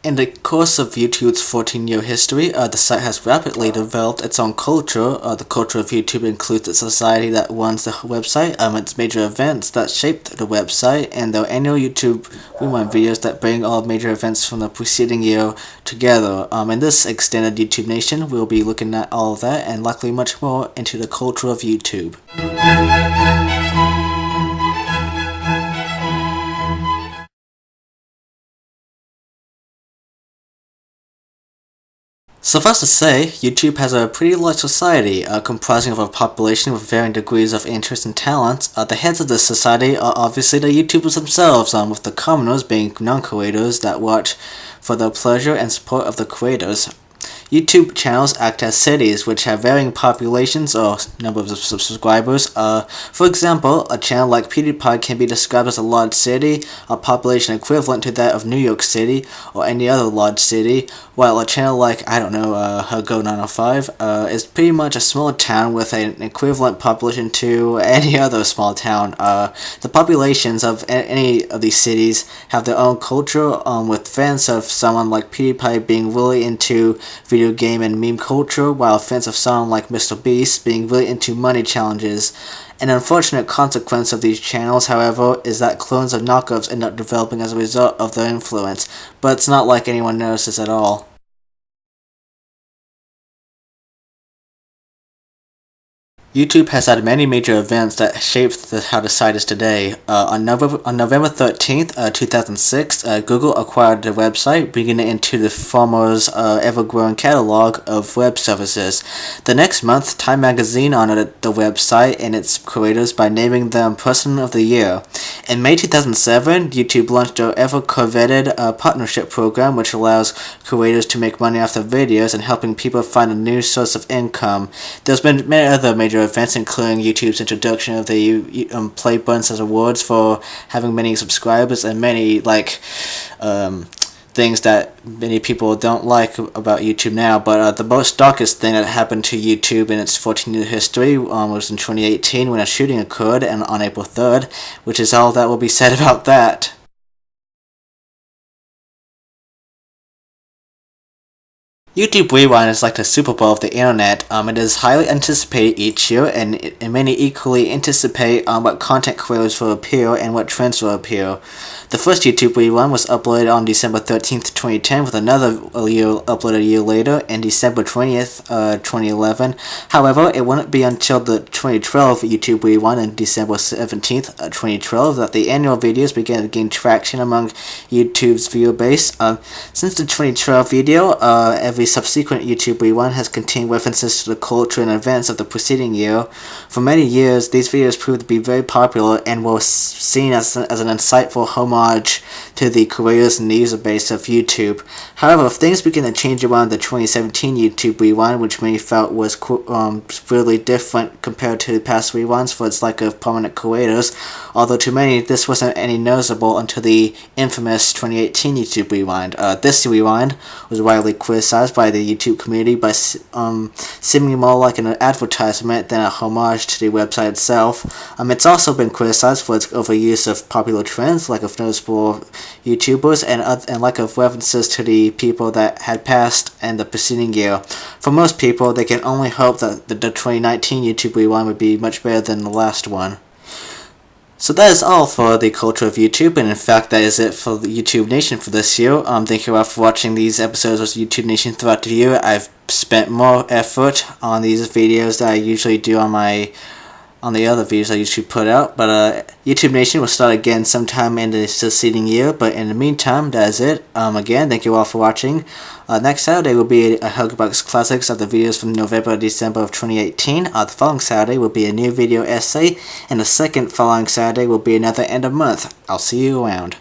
In the course of YouTube's 14-year history, the site has rapidly developed its own culture. The culture of YouTube includes the society that runs the website, its major events that shaped the website, and the annual YouTube Rewind videos that bring all major events from the preceding year together. In this extended YouTube Nation, we'll be looking at all of that and likely much more into the culture of YouTube. Suffice to say, YouTube has a pretty large society, comprising of a population with varying degrees of interest and talent. The heads of this society are obviously the YouTubers themselves, with the commoners being non-creators that watch for the pleasure and support of the creators. YouTube channels act as cities which have varying populations or number of subscribers. For example, a channel like PewDiePie can be described as a large city, a population equivalent to that of New York City or any other large city, while a channel like, Hugbox is pretty much a small town with an equivalent population to any other small town. The populations of any of these cities have their own culture, with fans of someone like PewDiePie being really into video game and meme culture, while fans of someone like MrBeast being really into money challenges. An unfortunate consequence of these channels, however, is that clones of knockoffs end up developing as a result of their influence, but it's not like anyone notices at all. YouTube has had many major events that shaped how the site is today. On November 13th, 2006, Google acquired the website, bringing it into the former's ever-growing catalog of web services. The next month, Time magazine honored the website and its creators by naming them Person of the Year. In May 2007, YouTube launched their ever-coveted partnership program, which allows creators to make money off their videos and helping people find a new source of income. There's been many other major events, including YouTube's introduction of the play buttons as awards for having many subscribers, and many things that many people don't like about YouTube now. But the most darkest thing that happened to YouTube in its 14-year history was in 2018 when a shooting occurred, and on April 3rd, which is all that will be said about that. YouTube Rewind is like the Super Bowl of the internet. It is highly anticipated each year, and many equally anticipate what content creators will appear and what trends will appear. The first YouTube Rewind was uploaded on December 13th, 2010, with another uploaded a year later, in December 20th, 2011. However, it wouldn't be until the 2012 YouTube Rewind on December 17th, 2012, that the annual videos began to gain traction among YouTube's viewer base. Since the 2012 video, every subsequent YouTube Rewind has contained references to the culture and events of the preceding year. For many years, these videos proved to be very popular and were seen as an insightful homage to the creators and the user base of YouTube. However, things began to change around the 2017 YouTube Rewind, which many felt was really different compared to past rewinds for its lack of prominent creators, although to many this wasn't any noticeable until the infamous 2018 YouTube Rewind. This rewind was widely criticized by the YouTube community by seeming more like an advertisement than a homage to the website itself. It's also been criticized for its overuse of popular trends, lack of noticeable YouTubers, and lack of references to the people that had passed in the preceding year. For most people, they can only hope that the 2019 YouTube Rewind would be much better than the last one. So that is all for the culture of YouTube, and in fact that is it for the YouTube Nation for this year. Thank you all for watching these episodes of YouTube Nation throughout the year. I've spent more effort on these videos that I usually do on the other videos I usually put out, but YouTube Nation will start again sometime in the succeeding year, but in the meantime, that is it. Again, thank you all for watching. Next Saturday will be a Hugbox Classics of the videos from November and December of 2018. The following Saturday will be a new video essay, and the second following Saturday will be another end of month. I'll see you around.